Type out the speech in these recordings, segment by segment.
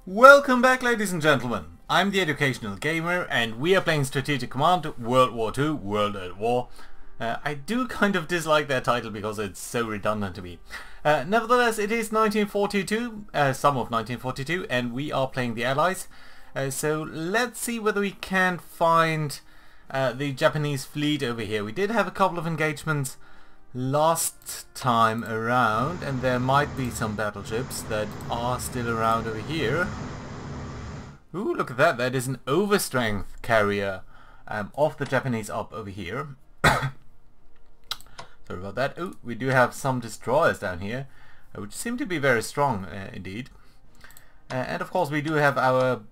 Welcome back, ladies and gentlemen. I'm the Educational Gamer and we are playing Strategic Command WWII, World at War. I do kind of dislike that title because it's so redundant to me. Nevertheless, it is 1942, summer of 1942, and we are playing the Allies. So let's see whether we can find the Japanese fleet over here. We did have a couple of engagements last time around, and there might be some battleships that are still around over here. Ooh, look at that. That is an overstrength carrier of the Japanese up over here. Sorry about that. Oh, we do have some destroyers down here, which seem to be very strong indeed. And of course we do have our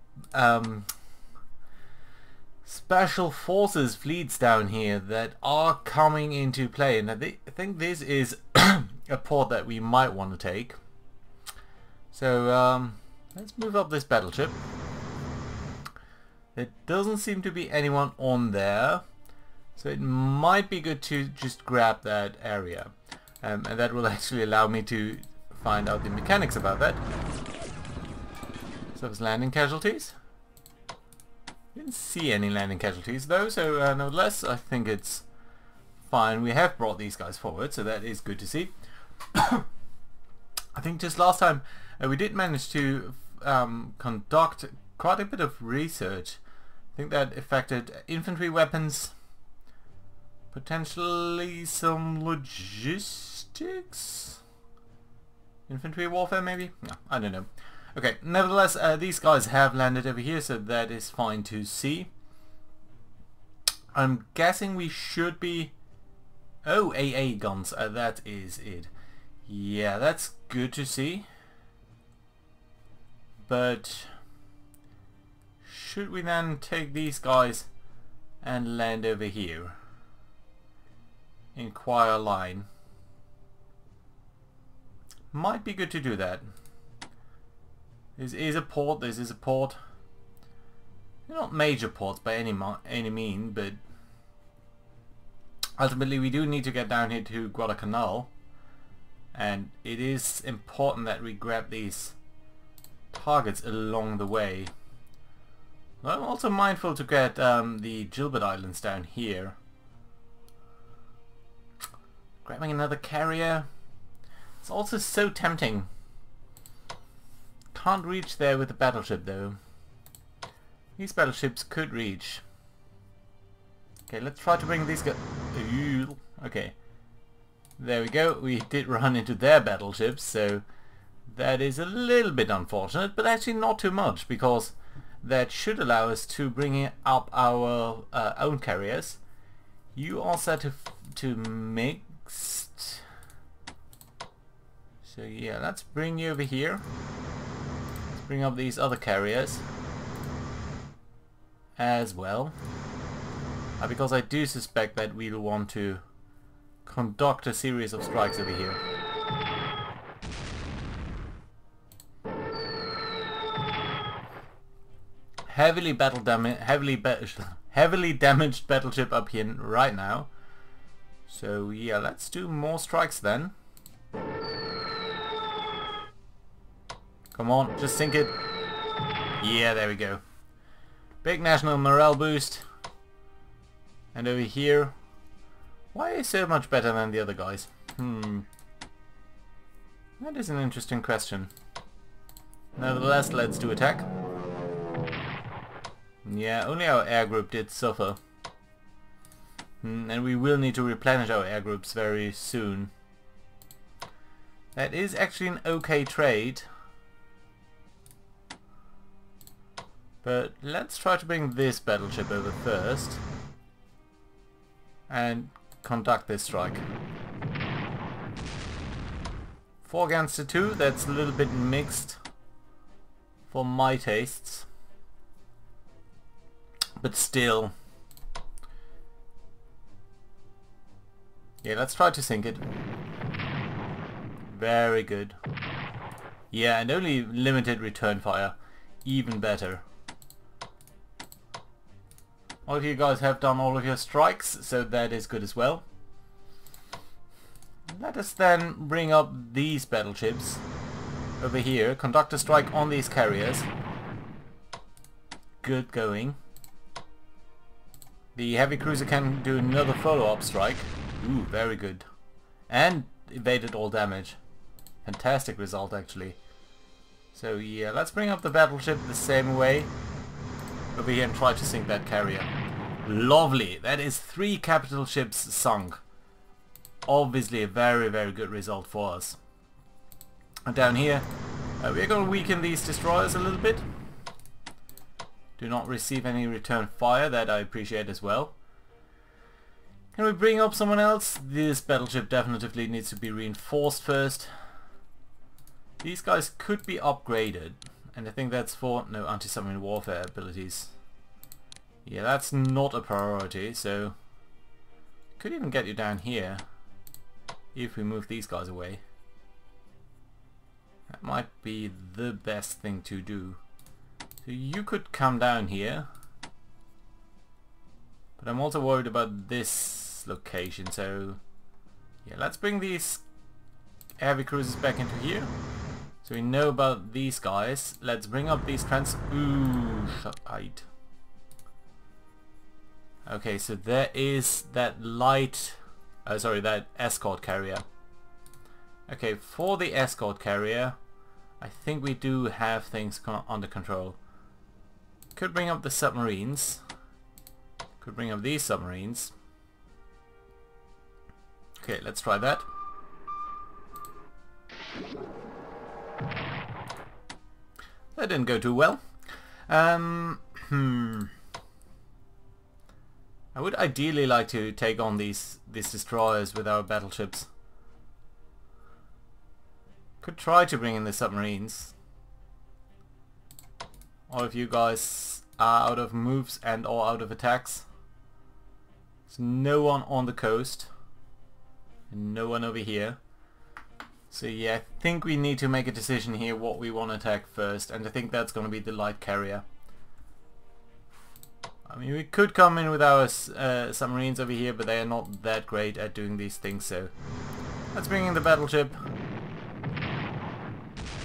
special forces fleets down here that are coming into play, and I think this is a port that we might want to take. So let's move up this battleship. There doesn't seem to be anyone on there, so it might be good to just grab that area, and that will actually allow me to find out the mechanics about that. So it's landing casualties. Didn't see any landing casualties though, so nevertheless I think it's fine. We have brought these guys forward, so that is good to see. I think just last time we did manage to conduct quite a bit of research. I think that affected infantry weapons, potentially some logistics, infantry warfare maybe? No, I don't know. Okay, nevertheless, these guys have landed over here, so that is fine to see. I'm guessing we should be... Oh, AA guns, that is it. Yeah, that's good to see. But should we then take these guys and land over here? Inquire line. Might be good to do that. This is a port, this is a port. They're not major ports by any mean, but ultimately we do need to get down here to Guadalcanal, and it is important that we grab these targets along the way. I'm also mindful to get the Gilbert Islands down here. Grabbing another carrier. It's also so tempting. Can't reach there with the battleship though. These battleships could reach. Okay, let's try to bring these guys... Okay. There we go. We did run into their battleships, so that is a little bit unfortunate, but actually not too much, because that should allow us to bring up our own carriers. You are set to mixed. So yeah, let's bring you over here. Bring up these other carriers as well, because I do suspect that we'll want to conduct a series of strikes over here. Heavily damaged battleship up here right now. So yeah, let's do more strikes then. Come on, just sink it. Yeah, there we go. Big national morale boost. And over here, why are you so much better than the other guys? That is an interesting question. Nevertheless, let's do attack. Yeah, only our air group did suffer. And we will need to replenish our air groups very soon. That is actually an okay trade. But let's try to bring this battleship over first and conduct this strike. 4 against 2, that's a little bit mixed for my tastes. But still. Yeah, let's try to sink it. Very good. Yeah, and only limited return fire. Even better. All of you guys have done all of your strikes, so that is good as well. Let us then bring up these battleships over here. Conduct a strike on these carriers. Good going. The heavy cruiser can do another follow-up strike. Ooh, very good. And evaded all damage. Fantastic result, actually. So yeah, let's bring up the battleship the same way over here and try to sink that carrier. Lovely. That is 3 capital ships sunk. Obviously a very, very good result for us. And down here, we're going to weaken these destroyers a little bit. Do not receive any return fire, that I appreciate as well. Can we bring up someone else? This battleship definitely needs to be reinforced first. These guys could be upgraded, and I think that's for no anti-submarine warfare abilities. Yeah, that's not a priority, so could even get you down here if we move these guys away. That might be the best thing to do. So you could come down here, but I'm also worried about this location, so yeah, let's bring these heavy cruisers back into here. So we know about these guys. Let's bring up these ooh, shite. Okay, so there is that light, that escort carrier. Okay, for the escort carrier, I think we do have things under control. Could bring up the submarines. Could bring up these submarines. Okay, let's try that. That didn't go too well. I would ideally like to take on these destroyers with our battleships. Could try to bring in the submarines. All of you guys are out of moves and or out of attacks. There's no one on the coast. And no one over here. So yeah, I think we need to make a decision here what we want to attack first, and I think that's going to be the light carrier. I mean, we could come in with our submarines over here, but they are not that great at doing these things, so let's bring in the battleship.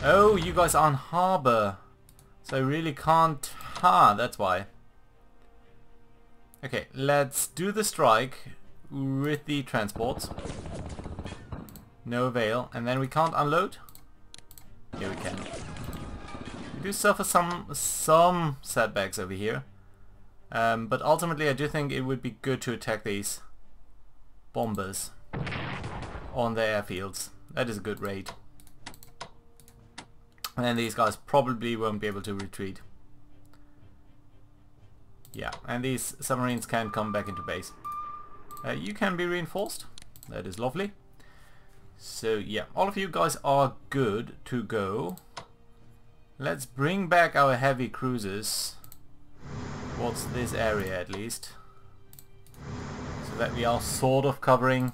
Oh, you guys are on harbour, so I really can't... that's why. Okay, let's do the strike with the transports. No avail, and then we can't unload? Here we can. We do suffer some setbacks over here. But ultimately I do think it would be good to attack these bombers on the airfields. That is a good raid. And then these guys probably won't be able to retreat. Yeah, and these submarines can come back into base. You can be reinforced. That is lovely. So yeah, all of you guys are good to go. Let's bring back our heavy cruisers. What's this area at least? So that we are sort of covering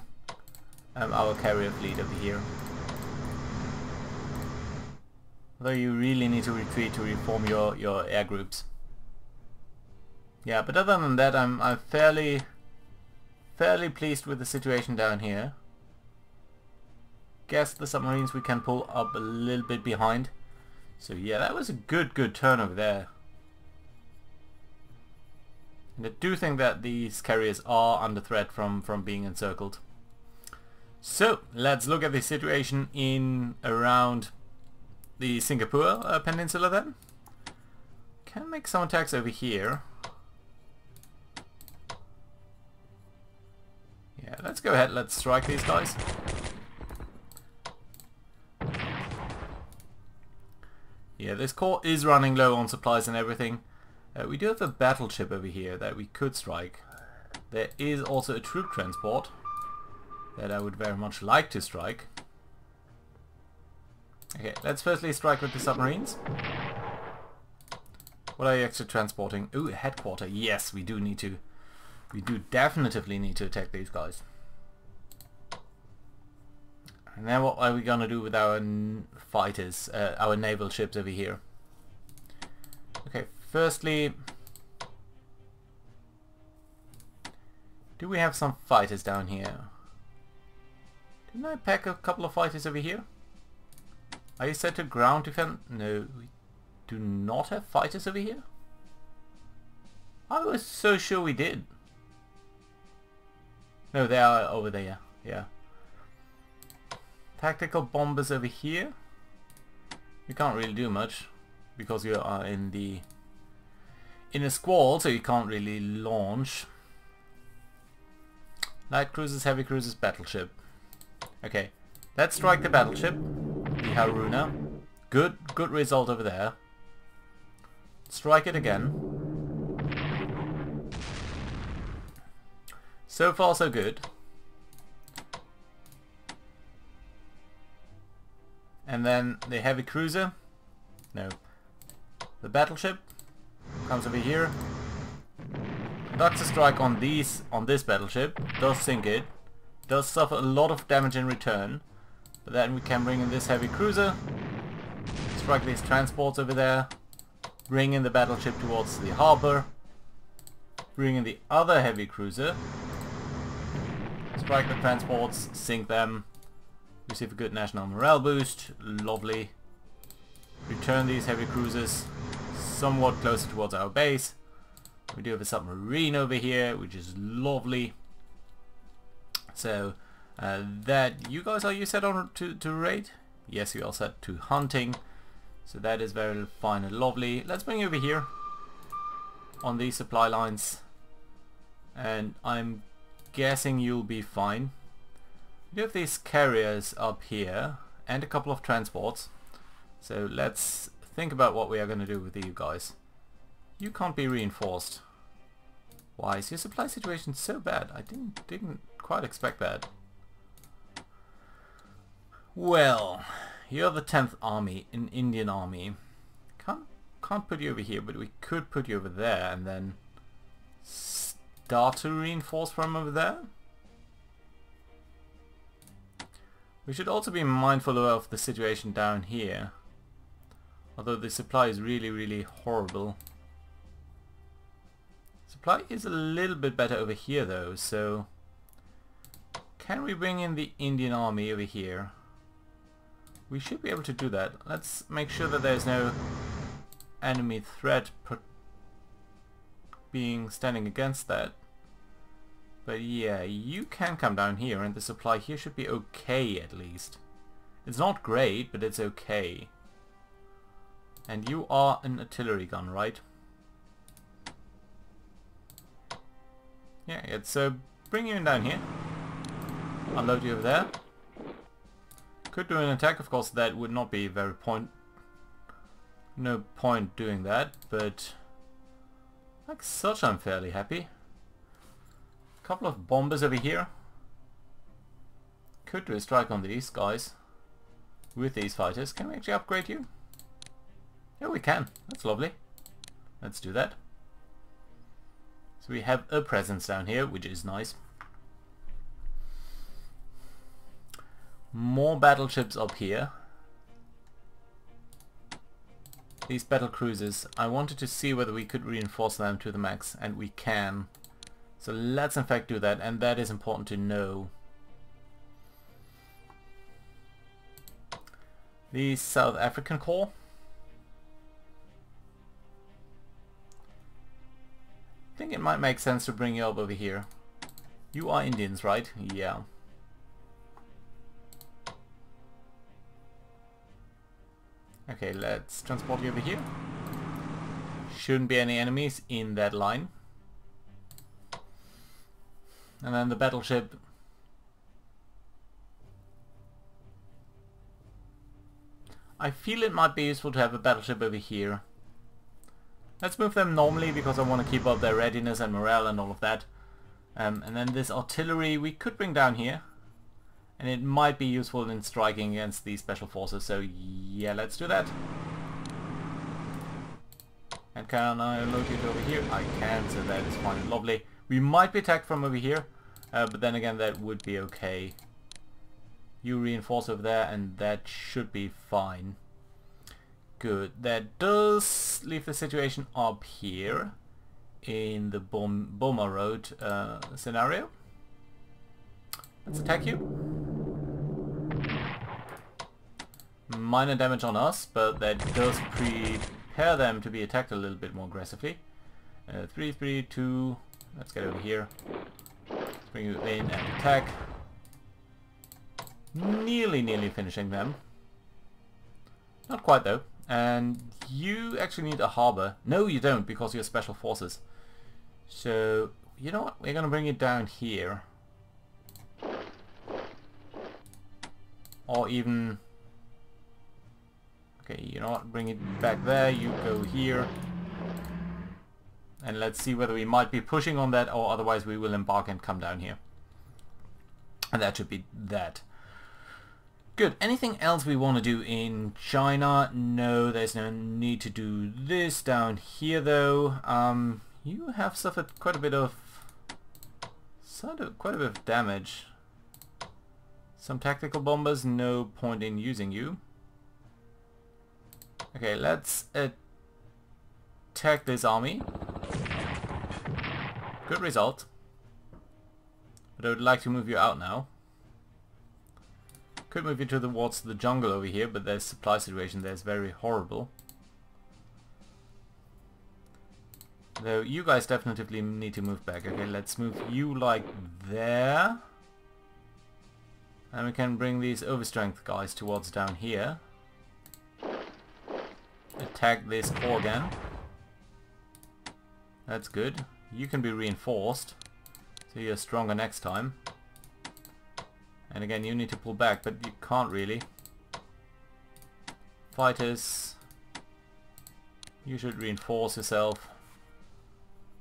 our carrier fleet over here. Although you really need to retreat to reform your air groups. Yeah, but other than that, I'm fairly pleased with the situation down here. Guess the submarines we can pull up a little bit behind. So yeah, that was a good turn over there. And I do think that these carriers are under threat from being encircled. So let's look at the situation in around the Singapore Peninsula then. Can make some attacks over here. Yeah, let's go ahead, let's strike these guys. Yeah, this core is running low on supplies and everything. We do have a battleship over here that we could strike. There is also a troop transport that I would very much like to strike. Okay, let's firstly strike with the submarines. What are you actually transporting? Ooh, a headquarter. Yes, we do need to. We do definitively need to attack these guys. And then what are we gonna do with our fighters, our naval ships over here? Okay, firstly, do we have some fighters down here? Didn't I pack a couple of fighters over here? Are you set to ground defense? No, we do not have fighters over here. I was so sure we did. No, they are over there. Yeah. Tactical bombers over here. You can't really do much because you are in a squall, so you can't really launch. Light cruisers, heavy cruisers, battleship. Okay, let's strike the battleship. The Haruna. Good result over there. Strike it again. So far so good. And then the heavy cruiser. No. The battleship comes over here. Conducts a strike on this battleship. Does sink it. Does suffer a lot of damage in return. But then we can bring in this heavy cruiser. Strike these transports over there. Bring in the battleship towards the harbor. Bring in the other heavy cruiser. Strike the transports, sink them, receive a good national morale boost, lovely. Return these heavy cruisers somewhat closer towards our base. We do have a submarine over here, which is lovely. So that you guys, are you set on to raid? Yes, you are set to hunting. So that is very fine and lovely. Let's bring you over here on these supply lines, and I'm guessing you'll be fine. We do have these carriers up here and a couple of transports. So let's think about what we are going to do with you guys. You can't be reinforced. Why is your supply situation so bad? I didn't quite expect that. Well, you're the 10th Army, an Indian army. Can't put you over here, but we could put you over there and then start to reinforce from over there. We should also be mindful of the situation down here. Although the supply is really horrible. Supply is a little bit better over here though, so can we bring in the Indian army over here? We should be able to do that. Let's make sure that there's no enemy threat standing against that. But yeah, you can come down here and the supply here should be okay at least. It's not great, but it's okay. And you are an artillery gun, right? Yeah, it's bring you in down here. Unload you over there. Could do an attack, of course that would not be very no point doing that, but like such I'm fairly happy. Couple of bombers over here. Could do a strike on these guys with these fighters. Can we actually upgrade you? Yeah, we can. That's lovely. Let's do that. So we have a presence down here, which is nice. More battleships up here. These battle cruisers, I wanted to see whether we could reinforce them to the max, and we can. So let's in fact do that, and that is important to know. The South African Corps. I think it might make sense to bring you up over here. You are Indians, right? Yeah. Okay, let's transport you over here. Shouldn't be any enemies in that line. And then the battleship. I feel it might be useful to have a battleship over here. Let's move them normally because I want to keep up their readiness and morale and all of that. And then this artillery we could bring down here. And it might be useful in striking against these special forces. So yeah, let's do that. And can I locate over here? I can, so that is fine and lovely. We might be attacked from over here, but then again that would be okay. You reinforce over there and that should be fine. Good. That does leave the situation up here in the Boma Road scenario. Let's attack you. minor damage on us, but that does prepare them to be attacked a little bit more aggressively. 3, 3, 2. Let's get over here. Bring you in and attack. Nearly finishing them. Not quite though. And you actually need a harbor. No, you don't, because you're special forces. So, you know what? We're gonna bring it down here. Or even... Okay, you know what? Bring it back there. You go here. And let's see whether we might be pushing on that, or otherwise we will embark and come down here. And that should be that. Good. Anything else we want to do in China? No, there's no need to do this down here though. You have suffered quite a bit of damage. Some tactical bombers, no point in using you. Okay, let's attack this army. Good result. But I would like to move you out now. Could move you towards the jungle over here, but their supply situation there is very horrible. Though you guys definitely need to move back. Okay, let's move you like there. And we can bring these overstrength guys towards down here. Attack this core again. That's good. You can be reinforced, so you're stronger next time. And again, you need to pull back, but you can't really. Fighters, you should reinforce yourself.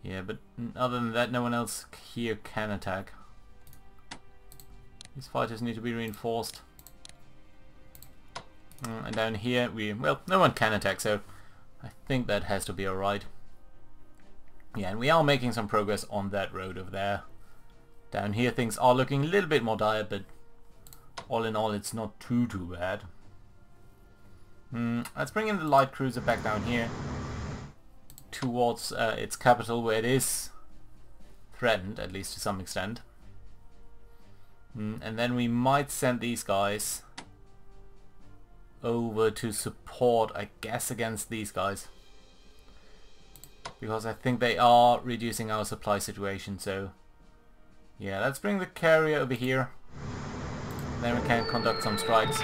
Yeah, but other than that, no one else here can attack. These fighters need to be reinforced. And down here, well, no one can attack, so I think that has to be alright. Yeah, and we are making some progress on that road over there. Down here things are looking a little bit more dire, but all in all it's not too bad. Let's bring in the light cruiser back down here towards its capital, where it is threatened, at least to some extent. And then we might send these guys over to support, I guess, against these guys. Because I think they are reducing our supply situation, so... Yeah, let's bring the carrier over here. Then we can conduct some strikes.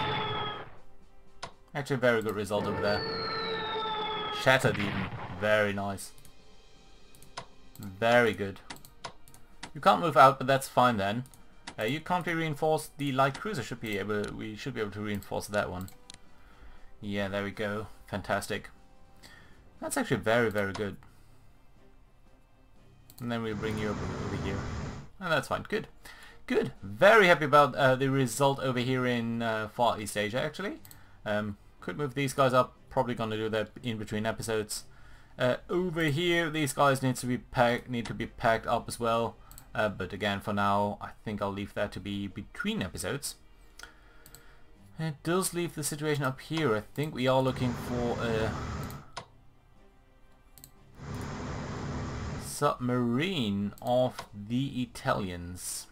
Actually, a very good result over there. Shattered even. Very nice. Very good. You can't move out, but that's fine then. You can't be reinforced. The light cruiser should be able... We should be able to reinforce that one. Yeah, there we go. Fantastic. That's actually very good. And then we'll bring you over here. And that's fine. Good. Good. Very happy about the result over here in Far East Asia, actually. Could move these guys up. Probably going to do that in between episodes. Over here, these guys need to be packed up as well. But again, for now, I think I'll leave that to be between episodes. And it does leave the situation up here. I think we are looking for a submarine of the Italians.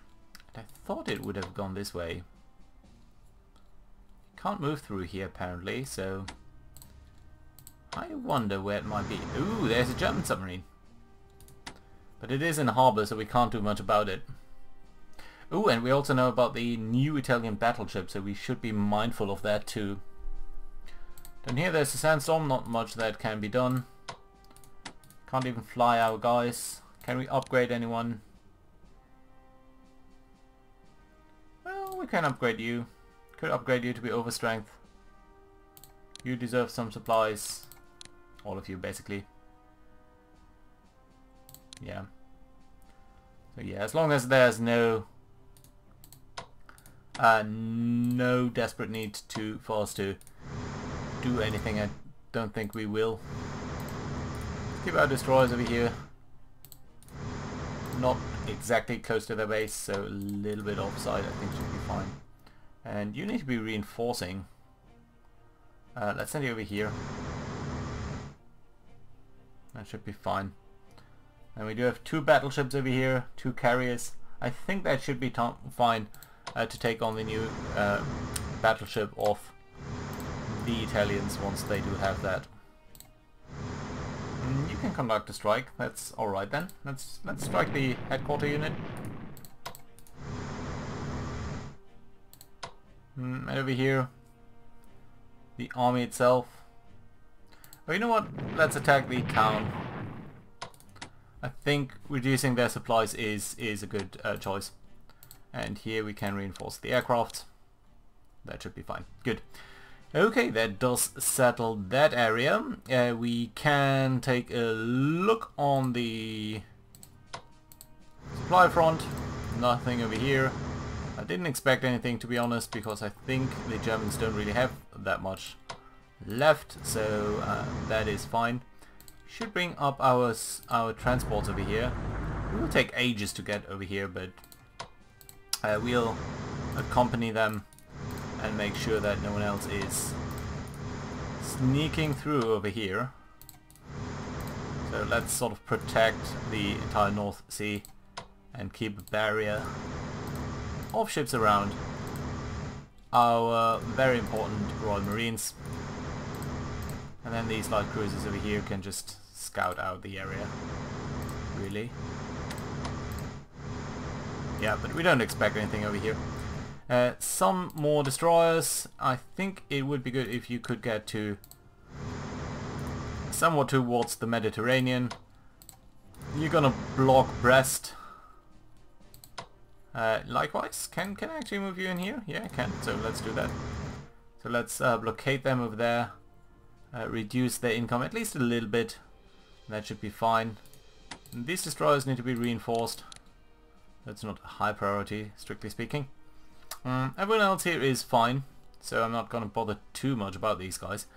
I thought it would have gone this way. Can't move through here apparently, so I wonder where it might be. Ooh, there's a German submarine. But it is in the harbour, so we can't do much about it. Ooh, and we also know about the new Italian battleship, so we should be mindful of that too. Down here there's a sandstorm, not much that can be done. Can't even fly our guys. Can we upgrade anyone? Well, we can upgrade you. Could upgrade you to be overstrength. You deserve some supplies. All of you, basically. Yeah. So yeah, as long as there's no desperate need for us to do anything, I don't think we will. Keep our destroyers over here. Not exactly close to their base, so a little bit offside I think should be fine. And you need to be reinforcing. Let's send you over here. That should be fine. And we do have 2 battleships over here, 2 carriers. I think that should be fine to take on the new battleship of the Italians once they do have that. You can conduct a strike. That's all right then. Let's strike the headquarter unit. And over here, the army itself. Oh, you know what? Let's attack the town. I think reducing their supplies is a good choice. And here we can reinforce the aircraft. That should be fine. Good. Okay, that does settle that area. We can take a look on the supply front. Nothing over here. I didn't expect anything, to be honest, because I think the Germans don't really have that much left, so that is fine. Should bring up our transports over here. It will take ages to get over here, but we'll accompany them and make sure that no one else is sneaking through over here. So let's sort of protect the entire North Sea and keep a barrier of ships around our very important Royal Marines. And then these light cruisers over here can just scout out the area, really. Yeah, but we don't expect anything over here. Some more destroyers. I think it would be good if you could get to somewhat towards the Mediterranean. You're gonna block Brest. Likewise, can I actually move you in here? Yeah, I can, so let's do that. So let's blockade them over there. Reduce their income at least a little bit. That should be fine. And these destroyers need to be reinforced. That's not a high priority, strictly speaking. Everyone else here is fine, so I'm not going to bother too much about these guys.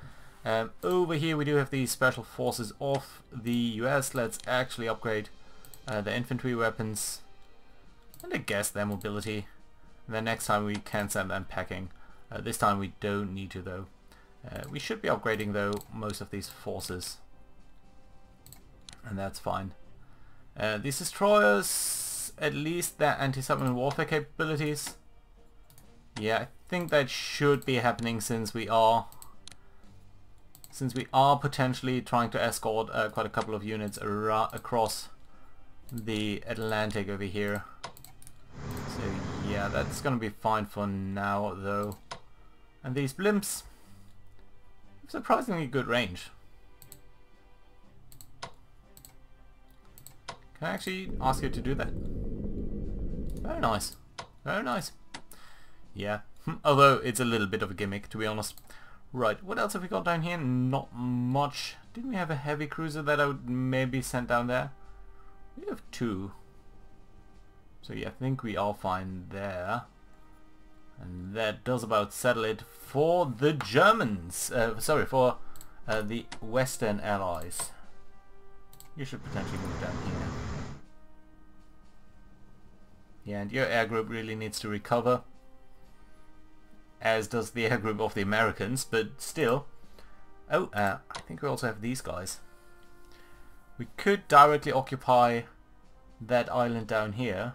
Over here we do have the special forces of the US. Let's actually upgrade their infantry weapons and I guess their mobility. And then next time we can send them packing. This time we don't need to though. We should be upgrading though most of these forces, and that's fine. These destroyers, at least their anti-submarine warfare capabilities. Yeah, I think that should be happening since we are potentially trying to escort quite a couple of units across the Atlantic over here. So yeah, that's gonna be fine for now though. And these blimps, surprisingly good range. Can I actually ask you to do that? Very nice. Very nice. Yeah. Although it's a little bit of a gimmick, to be honest. Right, what else have we got down here? Not much. Didn't we have a heavy cruiser that I would maybe send down there? We have two. So yeah, I think we are fine there. And that does about settle it for the Germans. Sorry, for the Western Allies. You should potentially move down here. Yeah, and your air group really needs to recover. As does the air group of the Americans, but still. Oh, I think we also have these guys. We could directly occupy that island down here.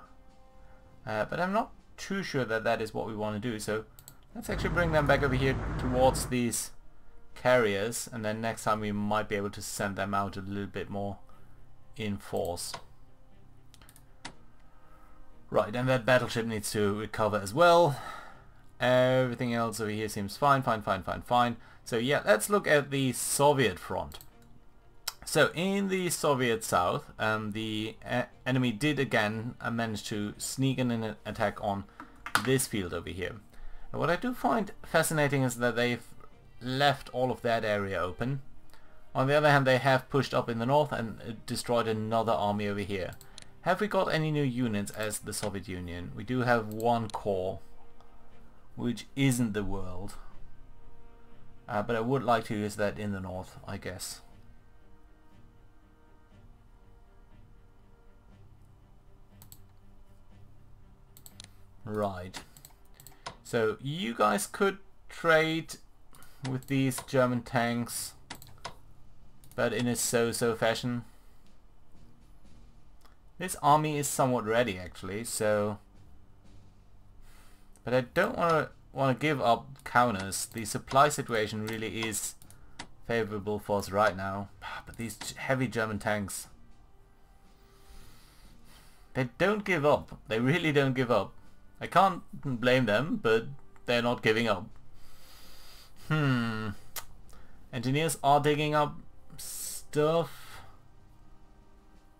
But I'm not too sure that that is what we want to do, so let's actually bring them back over here towards these carriers, and then next time we might be able to send them out a little bit more in force. Right, and that battleship needs to recover as well. Everything else over here seems fine. So yeah, let's look at the Soviet front. So in the Soviet South, the enemy did again manage to sneak in an attack on this field over here. And what I do find fascinating is that they've left all of that area open. On the other hand, they have pushed up in the north and destroyed another army over here. Have we got any new units as the Soviet Union? We do have one corps, which isn't the world. But I would like to use that in the north, I guess. Right. So you guys could trade with these German tanks, but in a so-so fashion. This army is somewhat ready actually, so... But I don't want to want to give up Kaunas. The supply situation really is favorable for us right now. But these heavy German tanks, they don't give up. They really don't give up. I can't blame them, but they're not giving up. Engineers are digging up stuff.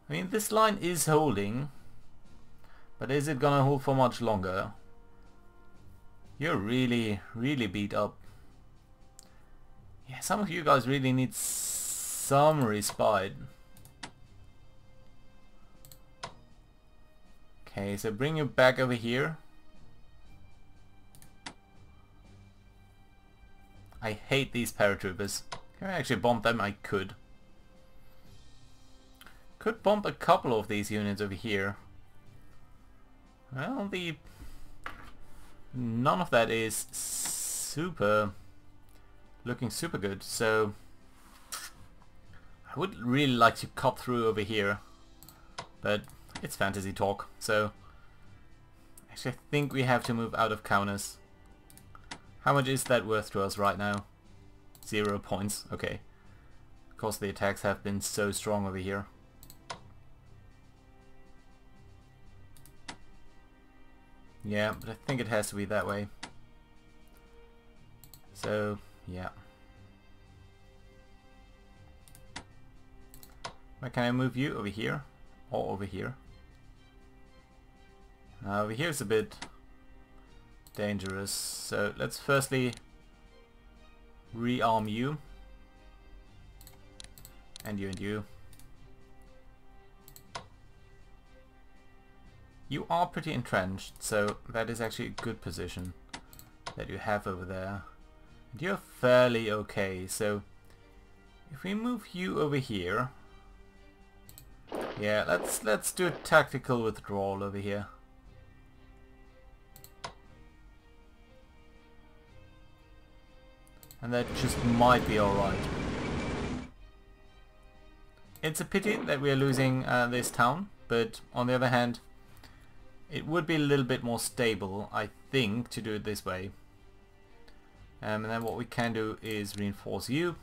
I mean, this line is holding, but is it gonna hold for much longer? You're really beat up. Yeah, some of you guys really need some respite. Okay, so bring you back over here. I hate these paratroopers. Can I actually bomb them? I could. Could bomb a couple of these units over here. Well, none of that is looking super good, so I would really like to cut through over here, but it's fantasy talk, so actually I think we have to move out of Kaunas. How much is that worth to us right now? 0 points, okay. Of course the attacks have been so strong over here. Yeah, but I think it has to be that way. So, yeah. Where can I move you? Over here? Or over here? Over here is a bit dangerous. So let's firstly rearm you. And you and you. You are pretty entrenched, so that is actually a good position that you have over there. And you're fairly okay, so if we move you over here, yeah, let's do a tactical withdrawal over here. And that just might be alright. It's a pity that we are losing this town, but on the other hand, it would be a little bit more stable, I think, to do it this way. And then what we can do is reinforce you.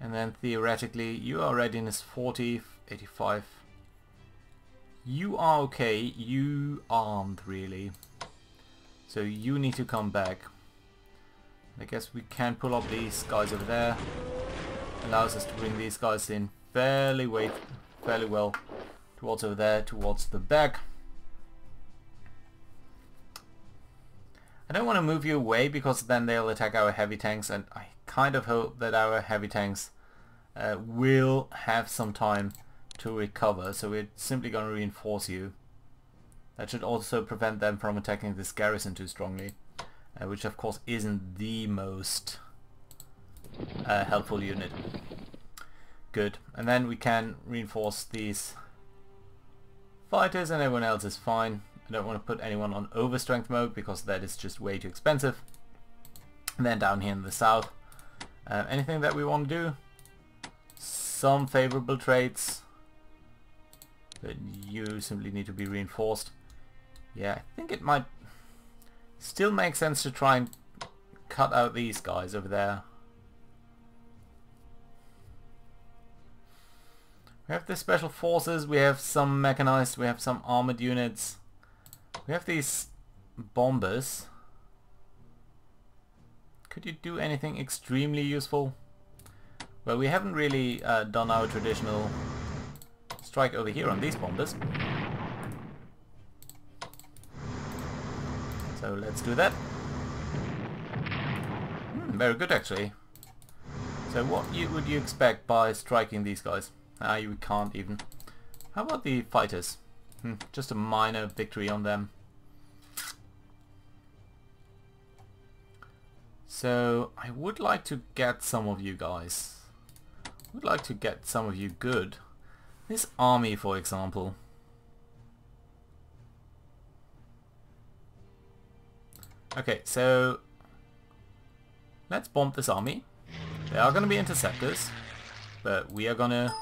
And then theoretically, you are readiness 40, 85. You are okay, you aren't really. So you need to come back. I guess we can pull up these guys over there. Allows us to bring these guys in fairly well towards over there, towards the back. I don't want to move you away because then they'll attack our heavy tanks, and I kind of hope that our heavy tanks will have some time to recover, so we're simply going to reinforce you. That should also prevent them from attacking this garrison too strongly, which of course isn't the most helpful unit. Good, and then we can reinforce these fighters and everyone else is fine. I don't want to put anyone on overstrength mode because that is just way too expensive. And then down here in the south, anything that we want to do? Some favorable traits, but you simply need to be reinforced. Yeah, I think it might still make sense to try and cut out these guys over there. We have the special forces, we have some mechanized, we have some armored units. We have these bombers. Could you do anything extremely useful? Well, we haven't really done our traditional strike over here on these bombers. So let's do that. Very good actually. So what would you expect by striking these guys? You can't even. How about the fighters? Just a minor victory on them. So I would like to get some of you guys. I would like to get some of you good. This army, for example. Okay, so let's bomb this army. They are going to be interceptors, but we are going to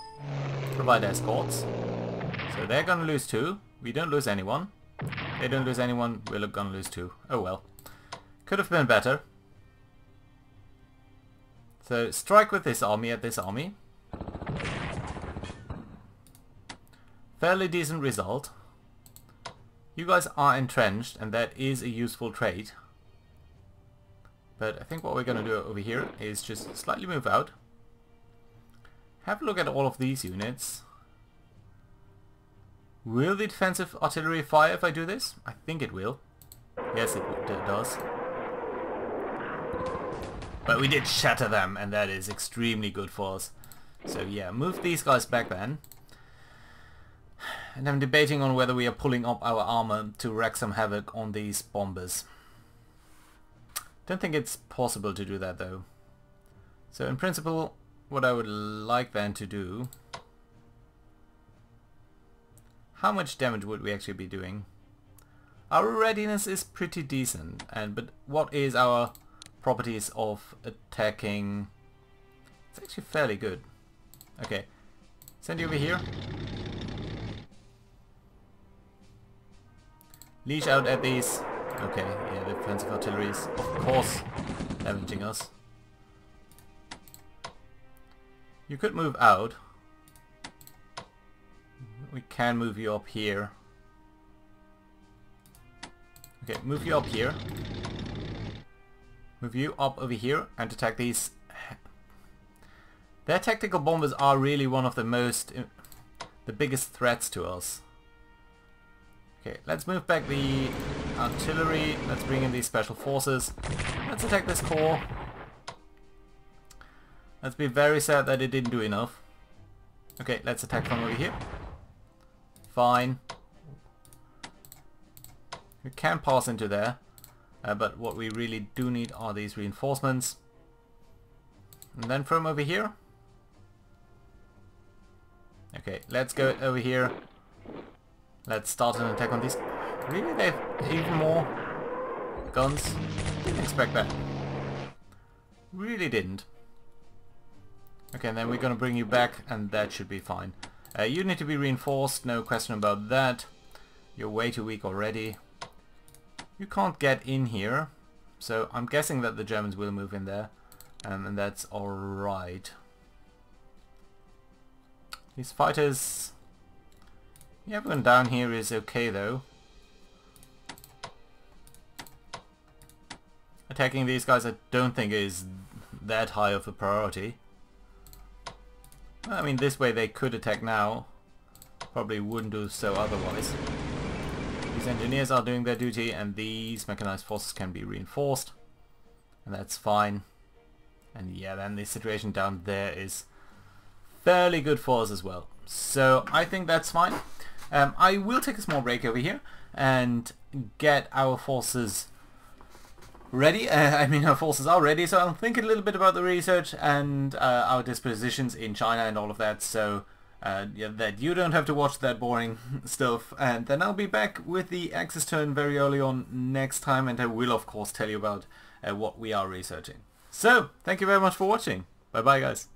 provide escorts. So they're gonna lose 2. We don't lose anyone. They don't lose anyone. We're gonna lose 2. Oh well. Could have been better. So strike with this army at this army. Fairly decent result. You guys are entrenched, and that is a useful trait. But I think what we're going to do over here is just slightly move out. Have a look at all of these units. Will the defensive artillery fire if I do this? I think it will. Yes, it does. But we did shatter them, and that is extremely good for us. So yeah, move these guys back then. And I'm debating on whether we are pulling up our armor to wreak some havoc on these bombers. Don't think it's possible to do that though. So in principle, what I would like then to do... How much damage would we actually be doing? Our readiness is pretty decent, but what is our properties of attacking? It's actually fairly good. Okay, send you over here. Leash out at these. Okay, yeah, the defensive artillery is of course damaging us. You could move out. We can move you up here. Okay, move you up here. Move you up over here and attack these. Their tactical bombers are really one of the biggest threats to us. Okay, let's move back the artillery. Let's bring in these special forces. Let's attack this core. Let's be very sad that it didn't do enough. Okay, let's attack from over here. Fine. We can pass into there, but what we really do need are these reinforcements. And then from over here. Okay, let's go over here. Let's start an attack on these. Really? They have even more guns? Didn't expect that. Really didn't. Okay, and then we're gonna bring you back, and that should be fine. You need to be reinforced, no question about that. You're way too weak already. You can't get in here, so I'm guessing that the Germans will move in there, and that's alright. These fighters... Yeah, everyone down here is okay though. Attacking these guys I don't think is that high of a priority. I mean, this way they could attack now. Probably wouldn't do so otherwise. These engineers are doing their duty, and these mechanized forces can be reinforced. And that's fine. And yeah, then the situation down there is fairly good for us as well. So I think that's fine. I will take a small break over here and get our forces ready. I mean, our forces are ready, so I'll think a little bit about the research and our dispositions in China and all of that, so yeah, that you don't have to watch that boring stuff. And then I'll be back with the Axis turn very early on next time, and I will of course tell you about what we are researching. So, thank you very much for watching. Bye bye guys.